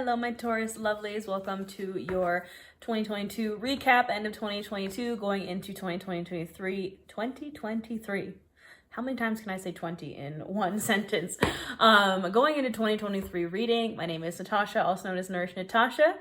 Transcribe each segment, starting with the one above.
Hello, my Taurus lovelies. Welcome to your 2022 recap, end of 2022, going into 2023. How many times can I say 20 in one sentence? Going into 2023 reading. My name is Natasha, also known as Nourish Natasha.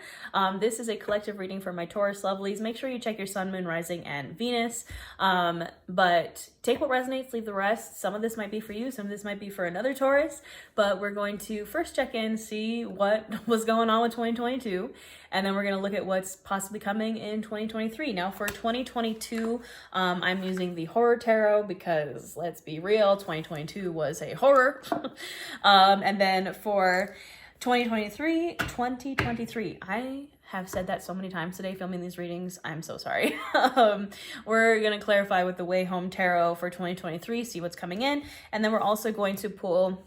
This is a collective reading for my Taurus lovelies. Make sure you check your sun, moon, rising, and Venus. But take what resonates, leave the rest. Some of this might be for you, some of this might be for another Taurus, but we're going to first check in, see what was going on with 2022, and then we're going to look at what's possibly coming in 2023. Now for 2022, I'm using the Horror Tarot because let's be real, 2022 was a horror. And then for 2023, I have said that so many times today filming these readings. I'm so sorry. We're going to clarify with the Way Home Tarot for 2023, see what's coming in. And then we're also going to pull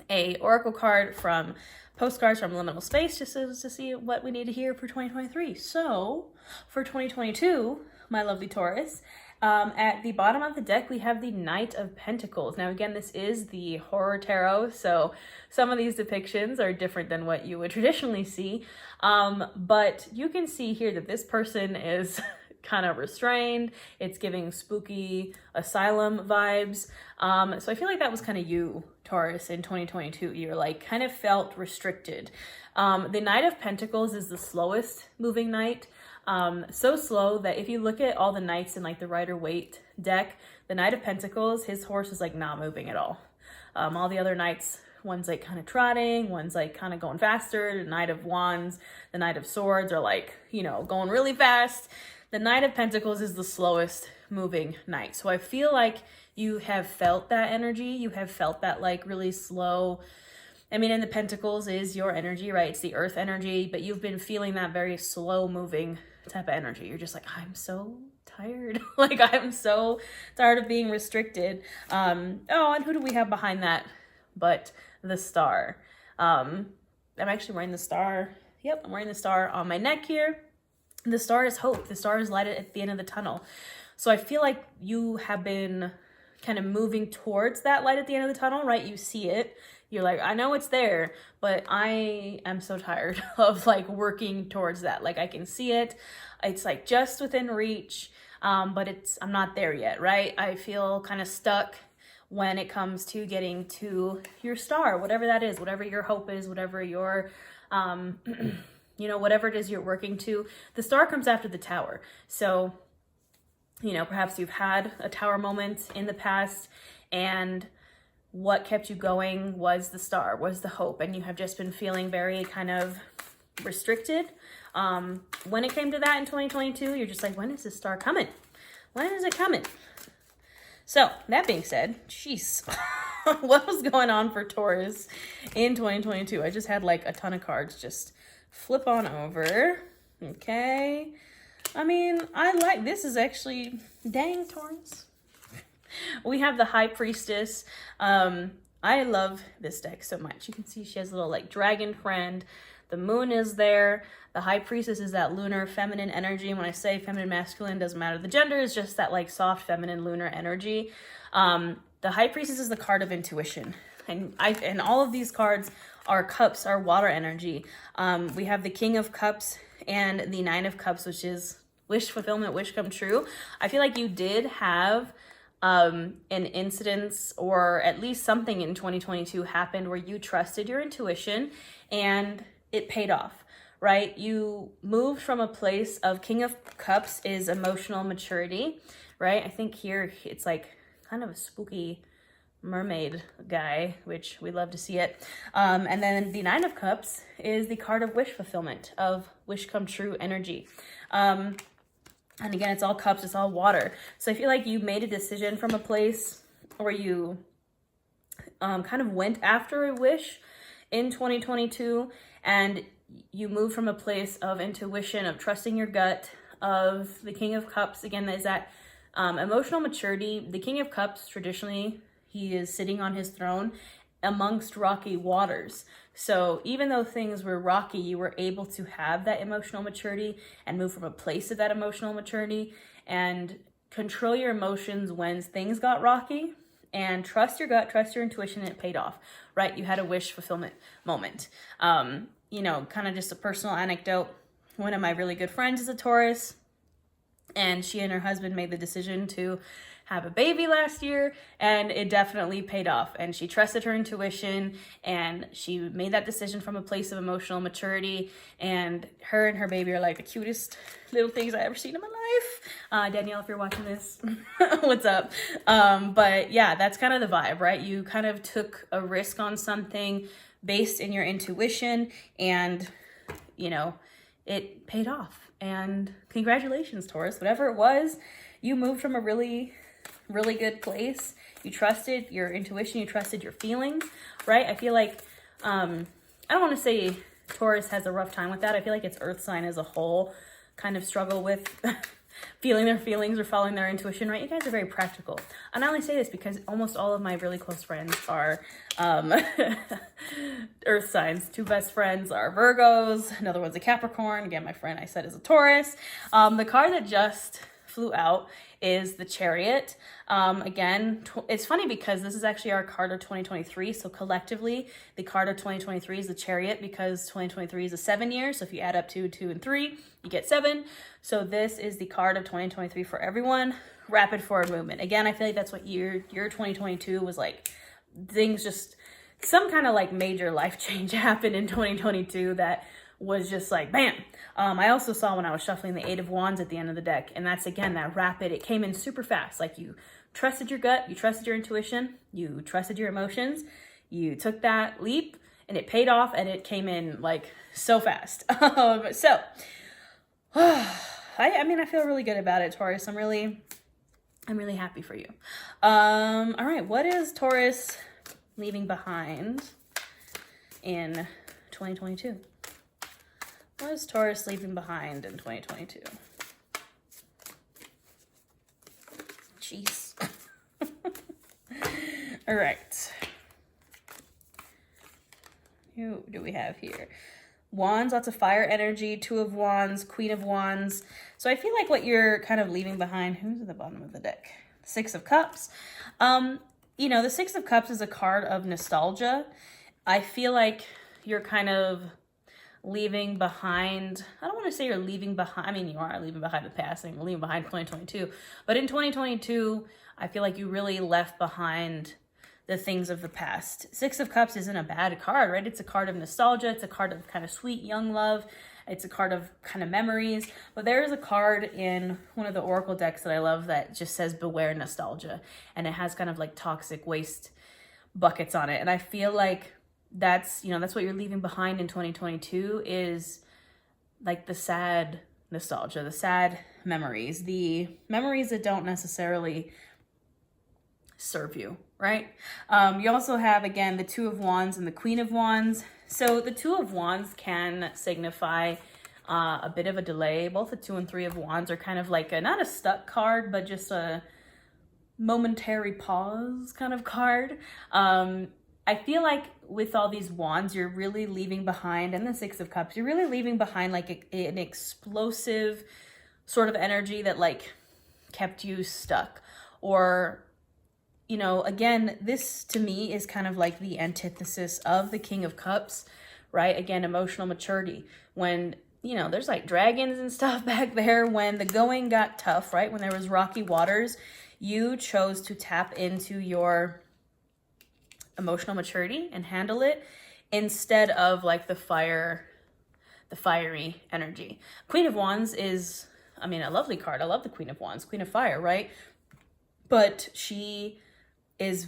a oracle card from Postcards from Liminal Space just to see what we need to hear for 2023. So for 2022, my lovely Taurus, at the bottom of the deck, we have the Knight of Pentacles. Now, again, this is the Horror Tarot, so some of these depictions are different than what you would traditionally see. But you can see here that this person is kind of restrained. It's giving spooky asylum vibes. So I feel like that was kind of you, Taurus, in 2022. You're like kind of felt restricted. The Knight of Pentacles is the slowest moving knight. So slow that if you look at all the knights in like the Rider-Waite deck, the Knight of Pentacles, his horse is like not moving at all. All the other knights, one's like kind of trotting, one's like kind of going faster. The Knight of Wands, the Knight of Swords are like, you know, going really fast. The Knight of Pentacles is the slowest moving knight. So I feel like you have felt that energy. You have felt that like really slow. I mean, and the Pentacles is your energy, right? It's the earth energy, but you've been feeling that very slow moving type of energy. You're just like, I'm so tired. Like, I'm so tired of being restricted. Oh, and who do we have behind that but the star? I'm actually wearing the star. Yep, I'm wearing the star on my neck here. The star is hope. The star is light at the end of the tunnel. So I feel like you have been kind of moving towards that light at the end of the tunnel, right? You see it. You're like, I know it's there, but I am so tired of like working towards that. Like I can see it. It's like just within reach, but I'm not there yet, right? I feel kind of stuck when it comes to getting to your star, whatever that is, whatever your hope is, whatever your, you know, whatever it is you're working to. The star comes after the tower. So, you know, perhaps you've had a tower moment in the past and what kept you going was the star, was the hope, and you have just been feeling very kind of restricted. When it came to that in 2022, you're just like, when is this star coming? When is it coming? So that being said, jeez, what was going on for Taurus in 2022? I just had like a ton of cards just flip on over. Okay. I mean, I like, this is actually, dang, Taurus. We have the High Priestess. I love this deck so much. You can see she has a little like dragon friend. The moon is there. The High Priestess is that lunar feminine energy. When I say feminine, masculine, doesn't matter the gender. It's just that like soft feminine lunar energy. The High Priestess is the card of intuition. And all of these cards are cups, are water energy. We have the King of Cups and the Nine of Cups, which is wish fulfillment, wish come true. I feel like you did have an incidence or at least something in 2022 happened where you trusted your intuition and it paid off, right? You moved from a place of King of Cups is emotional maturity, right? I think here it's like kind of a spooky mermaid guy, which we love to see it. And then the Nine of Cups is the card of wish fulfillment, of wish come true energy. And again, it's all cups, it's all water. So I feel like you made a decision from a place where you kind of went after a wish in 2022, and you moved from a place of intuition, of trusting your gut, of the King of Cups. Again, there's that emotional maturity. The King of Cups, traditionally, he is sitting on his throne amongst rocky waters. So even though things were rocky, you were able to have that emotional maturity and move from a place of that emotional maturity and control your emotions when things got rocky and trust your gut, trust your intuition, and it paid off, right? You had a wish fulfillment moment. you know, kind of just a personal anecdote. One of my really good friends is a Taurus, and she and her husband made the decision to have a baby last year, and it definitely paid off. And she trusted her intuition, and she made that decision from a place of emotional maturity. And her baby are like the cutest little things I ever seen in my life. Danielle, if you're watching this, what's up? But yeah, that's kind of the vibe, right? You kind of took a risk on something based in your intuition, and you know, it paid off. And congratulations, Taurus. Whatever it was, you moved from a really good place. You trusted your intuition, you trusted your feelings, right? I feel like, I don't want to say Taurus has a rough time with that. I feel like it's earth sign as a whole kind of struggle with feeling their feelings or following their intuition, right? You guys are very practical. And I only say this because almost all of my really close friends are earth signs. Two best friends are Virgos. Another one's a Capricorn. Again, my friend I said is a Taurus. The card that just flew out is the Chariot. Again, it's funny because this is actually our card of 2023. So collectively, the card of 2023 is the Chariot, because 2023 is a 7 year. So if you add up 2, 2, and 3, you get 7. So this is the card of 2023 for everyone. Rapid forward movement. Again, I feel like that's what year 2022 was like. Things just, some kind of like major life change happened in 2022 that was just like, bam. I also saw when I was shuffling the 8 of Wands at the end of the deck, and that's, again, that rapid, it came in super fast. Like, you trusted your gut, you trusted your intuition, you trusted your emotions, you took that leap, and it paid off, and it came in like so fast. So, I mean, I feel really good about it, Taurus. I'm really happy for you. All right, what is Taurus leaving behind in 2022? What is Taurus leaving behind in 2022? Jeez. All right. Who do we have here? Wands, lots of fire energy, 2 of Wands, Queen of Wands. So I feel like what you're kind of leaving behind, who's at the bottom of the deck? 6 of Cups. You know, the 6 of Cups is a card of nostalgia. I feel like you're kind of leaving behind, I don't want to say you're leaving behind, I mean, you are leaving behind the past and leaving behind 2022, but in 2022, I feel like you really left behind the things of the past. 6 of Cups isn't a bad card, right? It's a card of nostalgia. It's a card of kind of sweet young love. It's a card of kind of memories. But there is a card in one of the Oracle decks that I love that just says beware nostalgia. And it has kind of like toxic waste buckets on it. And I feel like that's, you know, that's what you're leaving behind in 2022 is like the sad nostalgia, the sad memories, the memories that don't necessarily serve you, right? You also have, again, the 2 of Wands and the Queen of Wands. So the 2 of Wands can signify a bit of a delay. Both the 2 and 3 of Wands are kind of like a, not a stuck card, but just a momentary pause kind of card. I feel like with all these wands, you're really leaving behind, and the 6 of Cups, you're really leaving behind like an explosive sort of energy that like kept you stuck. Or, you know, again, this to me is kind of like the antithesis of the King of Cups, right? Again, emotional maturity. When, you know, there's like dragons and stuff back there, when the going got tough, right? When there was rocky waters, you chose to tap into your emotional maturity and handle it instead of like the fiery energy. Queen of Wands is, I mean, a lovely card. I love the Queen of Wands, Queen of Fire, right? But she is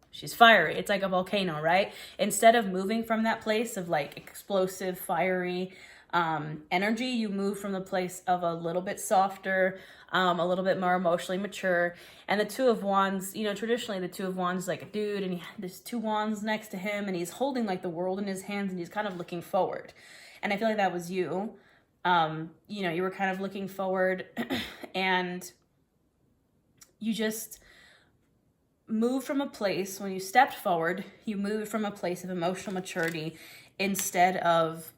she's fiery. It's like a volcano, right? Instead of moving from that place of like explosive, fiery energy, you move from the place of a little bit softer, a little bit more emotionally mature. And the 2 of Wands, you know, traditionally the 2 of Wands is like a dude, and there's 2 wands next to him, and he's holding like the world in his hands, and he's kind of looking forward. And I feel like that was you. You know, you were kind of looking forward and you just moved from a place, when you stepped forward, you moved from a place of emotional maturity instead of,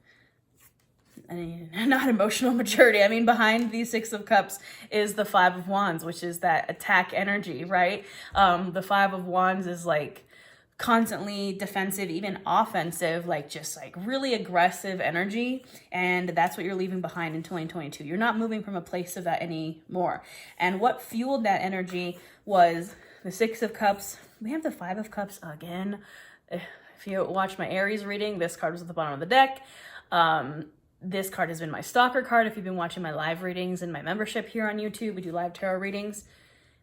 I mean, not emotional maturity. I mean, behind the 6 of Cups is the 5 of Wands, which is that attack energy, right? The 5 of Wands is like constantly defensive, even offensive, like just like really aggressive energy. And that's what you're leaving behind in 2022. You're not moving from a place of that anymore. And what fueled that energy was the Six of Cups. We have the Five of Cups again. If you watch my Aries reading, this card was at the bottom of the deck. This card has been my stalker card. If you've been watching my live readings and my membership here on YouTube, we do live tarot readings.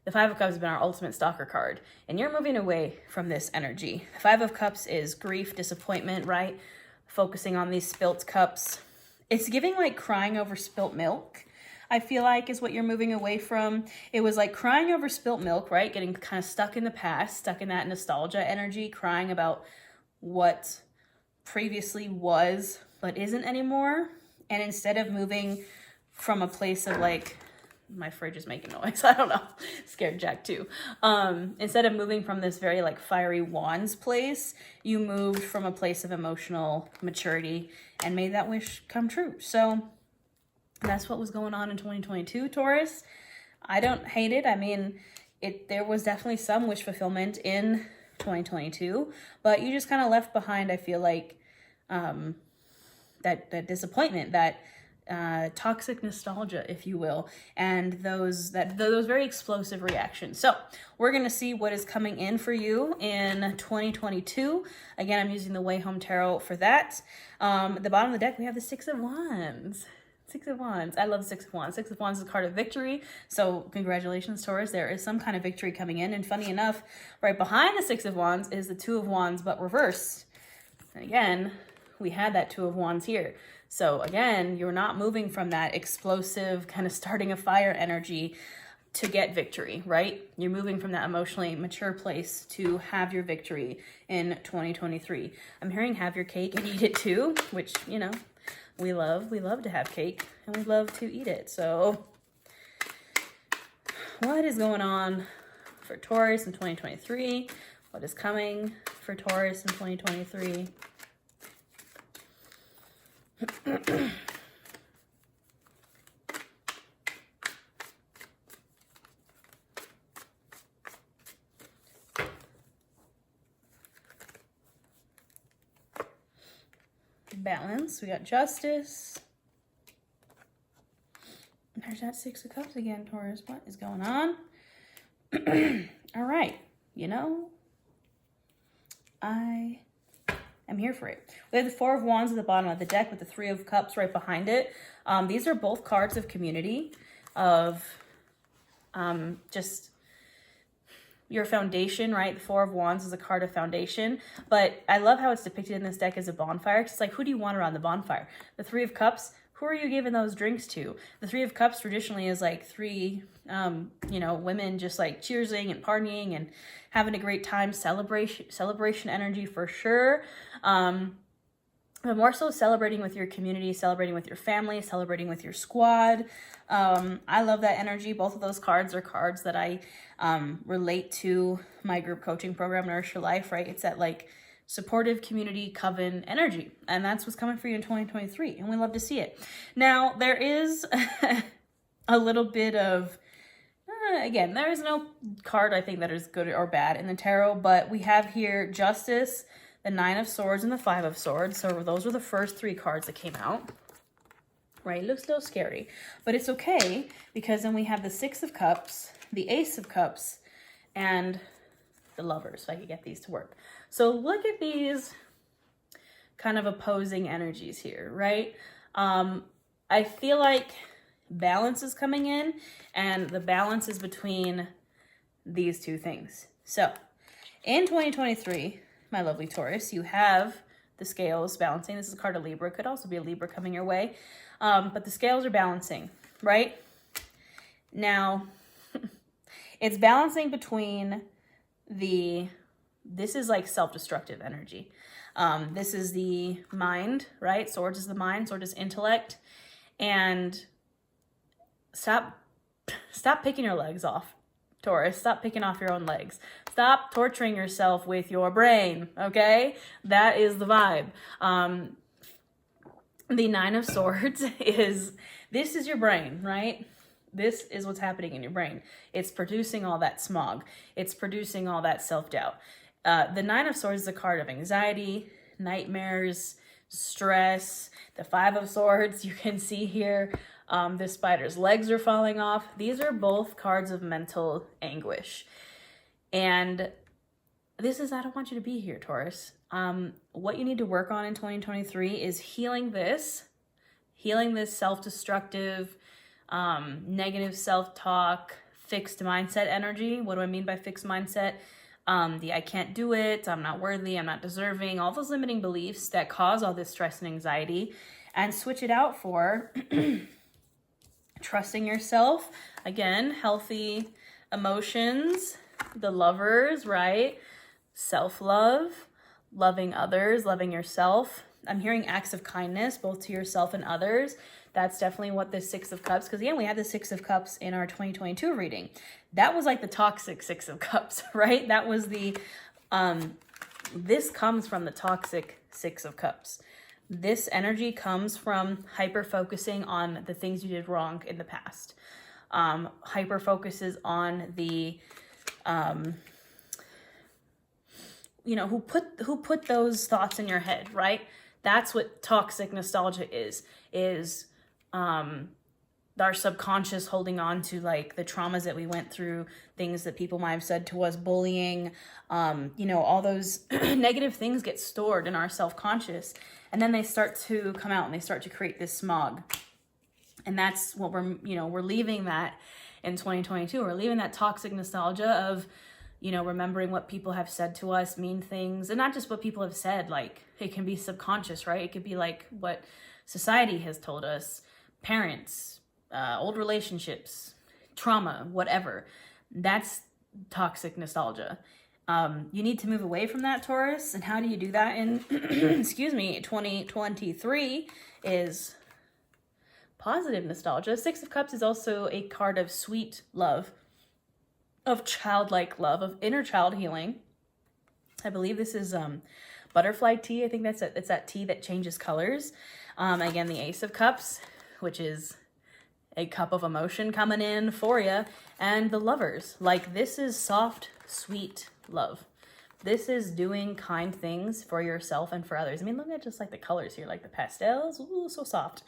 The Five of Cups has been our ultimate stalker card, and you're moving away from this energy. The Five of Cups is grief, disappointment, right? Focusing on these spilt cups. It's giving like crying over spilt milk, I feel like, is what you're moving away from. It was like crying over spilt milk, right? Getting kind of stuck in the past, stuck in that nostalgia energy, crying about what previously was but isn't anymore. And instead of moving from a place of like, my fridge is making noise, I don't know, scared Jack too. Instead of moving from this very like fiery wands place, you moved from a place of emotional maturity and made that wish come true. So that's what was going on in 2022, Taurus. I don't hate it. I mean, there was definitely some wish fulfillment in 2022, but you just kind of left behind, I feel like, that disappointment, that toxic nostalgia, if you will, and those very explosive reactions. So we're going to see what is coming in for you in 2022. Again, I'm using the Way Home Tarot for that. At the bottom of the deck, we have the Six of Wands. Six of Wands. I love Six of Wands. Six of Wands is a card of victory. So congratulations, Taurus. There is some kind of victory coming in. And funny enough, right behind the Six of Wands is the Two of Wands, but reversed. And again, we had that Two of Wands here. So again, you're not moving from that explosive kind of starting a fire energy to get victory, right? You're moving from that emotionally mature place to have your victory in 2023. I'm hearing have your cake and eat it too, which, you know, we love to have cake and we love to eat it. So what is going on for Taurus in 2023? What is coming for Taurus in 2023? Balance. We got Justice. There's that Six of Cups again, Taurus. What is going on? All right. You know, I am here for it. We have the Four of Wands at the bottom of the deck with the Three of Cups right behind it. These are both cards of community, of just your foundation, right? The Four of Wands is a card of foundation, but I love how it's depicted in this deck as a bonfire. It's like, who do you want around the bonfire? The Three of Cups, who are you giving those drinks to? The Three of Cups traditionally is like three, you know, women just like cheersing and partying and having a great time, celebration energy for sure. But more so celebrating with your community, celebrating with your family, celebrating with your squad. I love that energy. Both of those cards are cards that I relate to my group coaching program, Nourish Your Life, right? It's that like supportive community coven energy. And that's what's coming for you in 2023. And we love to see it. Now, there is a little bit of, again, there is no card I think that is good or bad in the tarot, but we have here Justice, the Nine of Swords, and the Five of Swords. So those were the first three cards that came out. Right, it looks a little scary, but it's okay because then we have the Six of Cups, the Ace of Cups, and the Lovers, if I could get these to work. So look at these kind of opposing energies here, right? I feel like balance is coming in, and the balance is between these two things. So in 2023, my lovely Taurus, you have the scales balancing. This is a card of Libra. Could also be a Libra coming your way. But the scales are balancing, right? Now, it's balancing between this is like self-destructive energy. This is the mind, right? Swords is the mind, sword is intellect. And stop picking your legs off, Taurus. Stop picking off your own legs. Stop torturing yourself with your brain, okay? That is the vibe. The Nine of Swords this is your brain, right? This is what's happening in your brain. It's producing all that smog. It's producing all that self-doubt. The Nine of Swords is a card of anxiety, nightmares, stress. The Five of Swords, you can see here, this spider's legs are falling off. These are both cards of mental anguish. And this is, I don't want you to be here, Taurus. What you need to work on in 2023 is healing this self-destructive, negative self-talk, fixed mindset energy. What do I mean by fixed mindset? The I can't do it, I'm not worthy, I'm not deserving, all those limiting beliefs that cause all this stress and anxiety, and switch it out for trusting yourself. Again, healthy emotions, the Lovers, right? Self-love, loving others, loving yourself. I'm hearing acts of kindness, both to yourself and others. That's definitely what the Six of Cups, because again, we had the Six of Cups in our 2022 reading. That was like the toxic Six of Cups, right? That was the, this comes from the toxic Six of Cups. This energy comes from hyper-focusing on the things you did wrong in the past. Hyper-focuses on the, you know, who put those thoughts in your head, right? That's what toxic nostalgia is our subconscious holding on to like the traumas that we went through, things that people might have said to us, bullying, you know, all those negative things get stored in our self-conscious, and then they start to come out and they start to create this smog. And that's what we're leaving that in 2022. We're leaving that toxic nostalgia of, you know, remembering what people have said to us, mean things, and not just what people have said, like it can be subconscious, right? It could be like what society has told us, parents, old relationships, trauma, whatever. That's toxic nostalgia. You need to move away from that, Taurus. And how do you do that in, excuse me, 2023 is positive nostalgia. Six of Cups is also a card of sweet love, of childlike love, of inner child healing. I believe this is butterfly tea. I think it's that tea that changes colors. Again, the Ace of Cups, which is a cup of emotion coming in for you, and the Lovers. Like, this is soft, sweet love. This is doing kind things for yourself and for others. I mean, look at just like the colors here, like the pastels, ooh, so soft.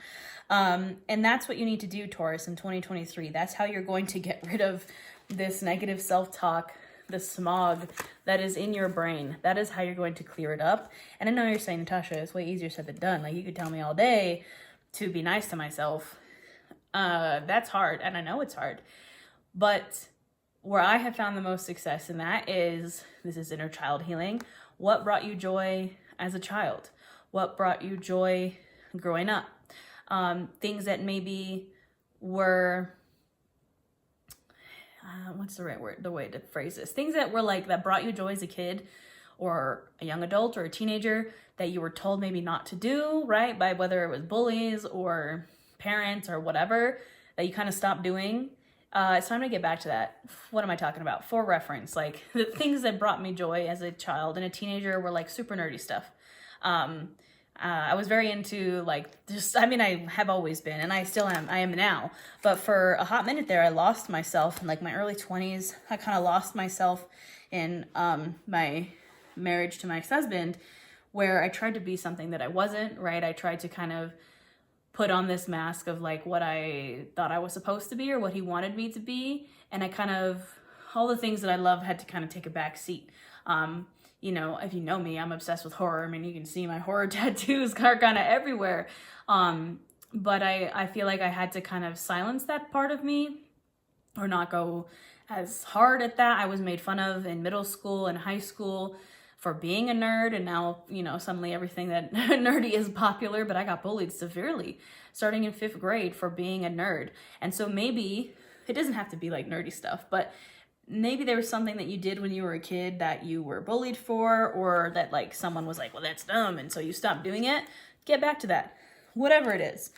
And that's what you need to do, Taurus, in 2023. That's how you're going to get rid of this negative self-talk, the smog that is in your brain. That is how you're going to clear it up. And I know you're saying, Natasha, it's way easier said than done. Like, you could tell me all day to be nice to myself. That's hard, and I know it's hard. But where I have found the most success in that is, this is inner child healing. What brought you joy as a child? What brought you joy growing up? Things that maybe were, what's the right word, the way to phrase this? Things that were like, that brought you joy as a kid or a young adult or a teenager that you were told maybe not to do, right? By whether it was bullies or parents or whatever, that you kind of stopped doing. It's time to get back to that. What am I talking about? For reference, like the things that brought me joy as a child and a teenager were like super nerdy stuff. I was very into like, just, I mean, I have always been, and I still am, I am now, but for a hot minute there, I lost myself in like my early 20s. I kind of lost myself in my marriage to my ex-husband, where I tried to be something that I wasn't, right? I tried to kind of put on this mask of like what I thought I was supposed to be or what he wanted me to be. And I kind of, all the things that I love had to kind of take a back seat. You know, if you know me, I'm obsessed with horror. I mean, you can see my horror tattoos are kind of everywhere. But I feel like I had to kind of silence that part of me or not go as hard at that. I was made fun of in middle school and high school for being a nerd, and now, you know, suddenly everything that nerdy is popular, but I got bullied severely starting in 5th grade for being a nerd. And so maybe it doesn't have to be like nerdy stuff, but maybe there was something that you did when you were a kid that you were bullied for, or that like someone was like, well, that's dumb, and so you stopped doing it. Get back to that. Whatever it is.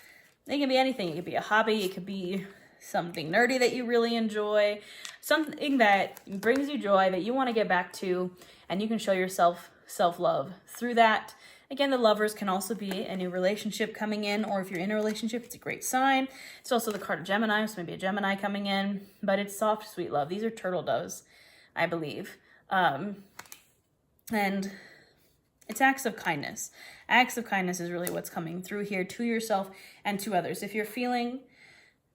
It can be anything. It could be a hobby. It could be something nerdy that you really enjoy, something that brings you joy that you want to get back to, and you can show yourself self-love through that. Again, the Lovers can also be a new relationship coming in, or if you're in a relationship, it's a great sign. It's also the card of Gemini, so maybe a Gemini coming in, but it's soft, sweet love. These are turtle doves, I believe. And it's acts of kindness. Acts of kindness is really what's coming through here to yourself and to others. If you're feeling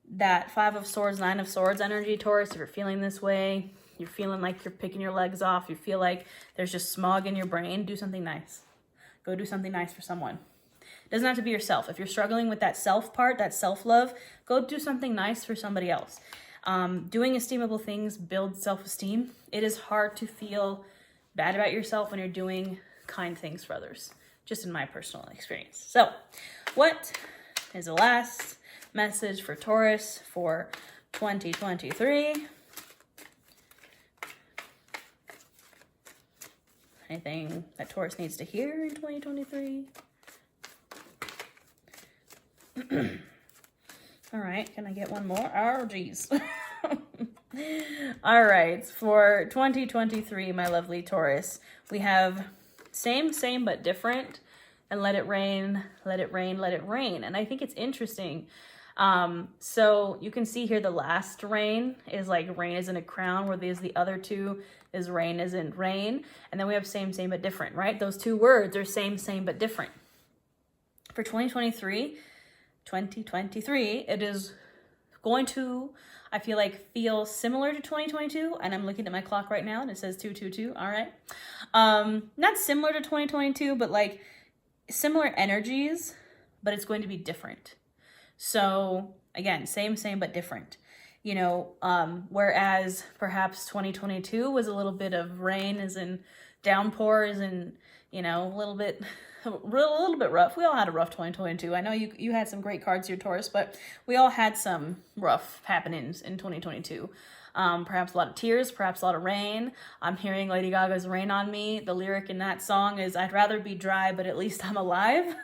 that 5 of Swords, 9 of Swords energy, Taurus, if you're feeling this way, you're feeling like you're picking your legs off, you feel like there's just smog in your brain, do something nice. Go do something nice for someone. It doesn't have to be yourself. If you're struggling with that self part, that self-love, go do something nice for somebody else. Doing esteemable things builds self-esteem. It is hard to feel bad about yourself when you're doing kind things for others, just in my personal experience. So what is the last message for Taurus for 2023? Anything that Taurus needs to hear in 2023? All right, can I get one more? Oh, geez. All right, for 2023, my lovely Taurus, we have same, but different, and let it rain, let it rain, let it rain. And I think it's interesting. So you can see here the last rain is like rain is in a crown, where there's the other two is rain is in rain. And then we have same, but different, right? Those two words are same, but different. For 2023, it is going to, I feel like, feel similar to 2022. And I'm looking at my clock right now and it says 222. All right. Not similar to 2022, but like similar energies, but it's going to be different. So again, same, but different. You know, whereas perhaps 2022 was a little bit of rain as in downpours and, you know, a little bit rough. We all had a rough 2022. I know you had some great cards here, Taurus, but we all had some rough happenings in 2022. Perhaps a lot of tears, perhaps a lot of rain. I'm hearing Lady Gaga's Rain on Me. The lyric in that song is, I'd rather be dry, but at least I'm alive,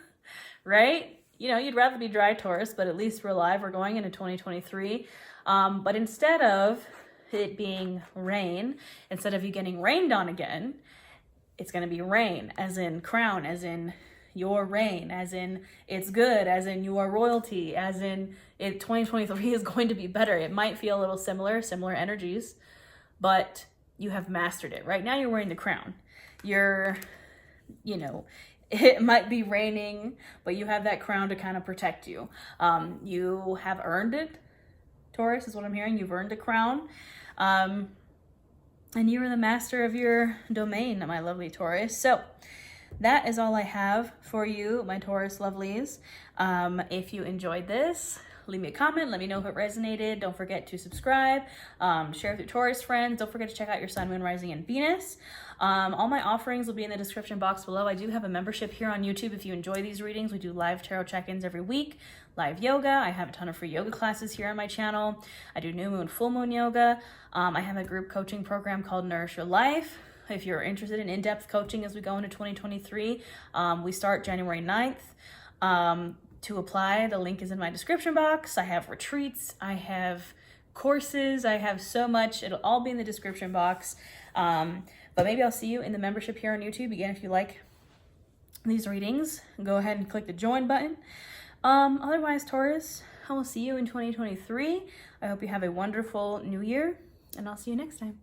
right? You know, you'd rather be dry, Taurus, but at least we're alive. We're going into 2023. But instead of it being rain, instead of you getting rained on again, it's going to be rain, as in crown, as in your reign, as in it's good, as in you are royalty, as in 2023 is going to be better. It might feel a little similar energies, but you have mastered it. Right now you're wearing the crown. You're, you know, it might be raining, but you have that crown to kind of protect you. You have earned it, Taurus, is what I'm hearing. You've earned a crown. And you are the master of your domain, my lovely Taurus. So that is all I have for you, my Taurus lovelies. If you enjoyed this, leave me a comment. Let me know if it resonated. Don't forget to subscribe. Share with your Taurus friends. Don't forget to check out your Sun, Moon, Rising, and Venus. All my offerings will be in the description box below. I do have a membership here on YouTube. If you enjoy these readings, we do live tarot check-ins every week, live yoga. I have a ton of free yoga classes here on my channel. I do new moon, full moon yoga. I have a group coaching program called Nourish Your Life. If you're interested in in-depth coaching as we go into 2023, we start January 9th. To apply, the link is in my description box. I have retreats, I have courses, I have so much. It'll all be in the description box. But maybe I'll see you in the membership here on YouTube. Again, if you like these readings, go ahead and click the join button. Otherwise, Taurus, I will see you in 2023. I hope you have a wonderful new year, and I'll see you next time.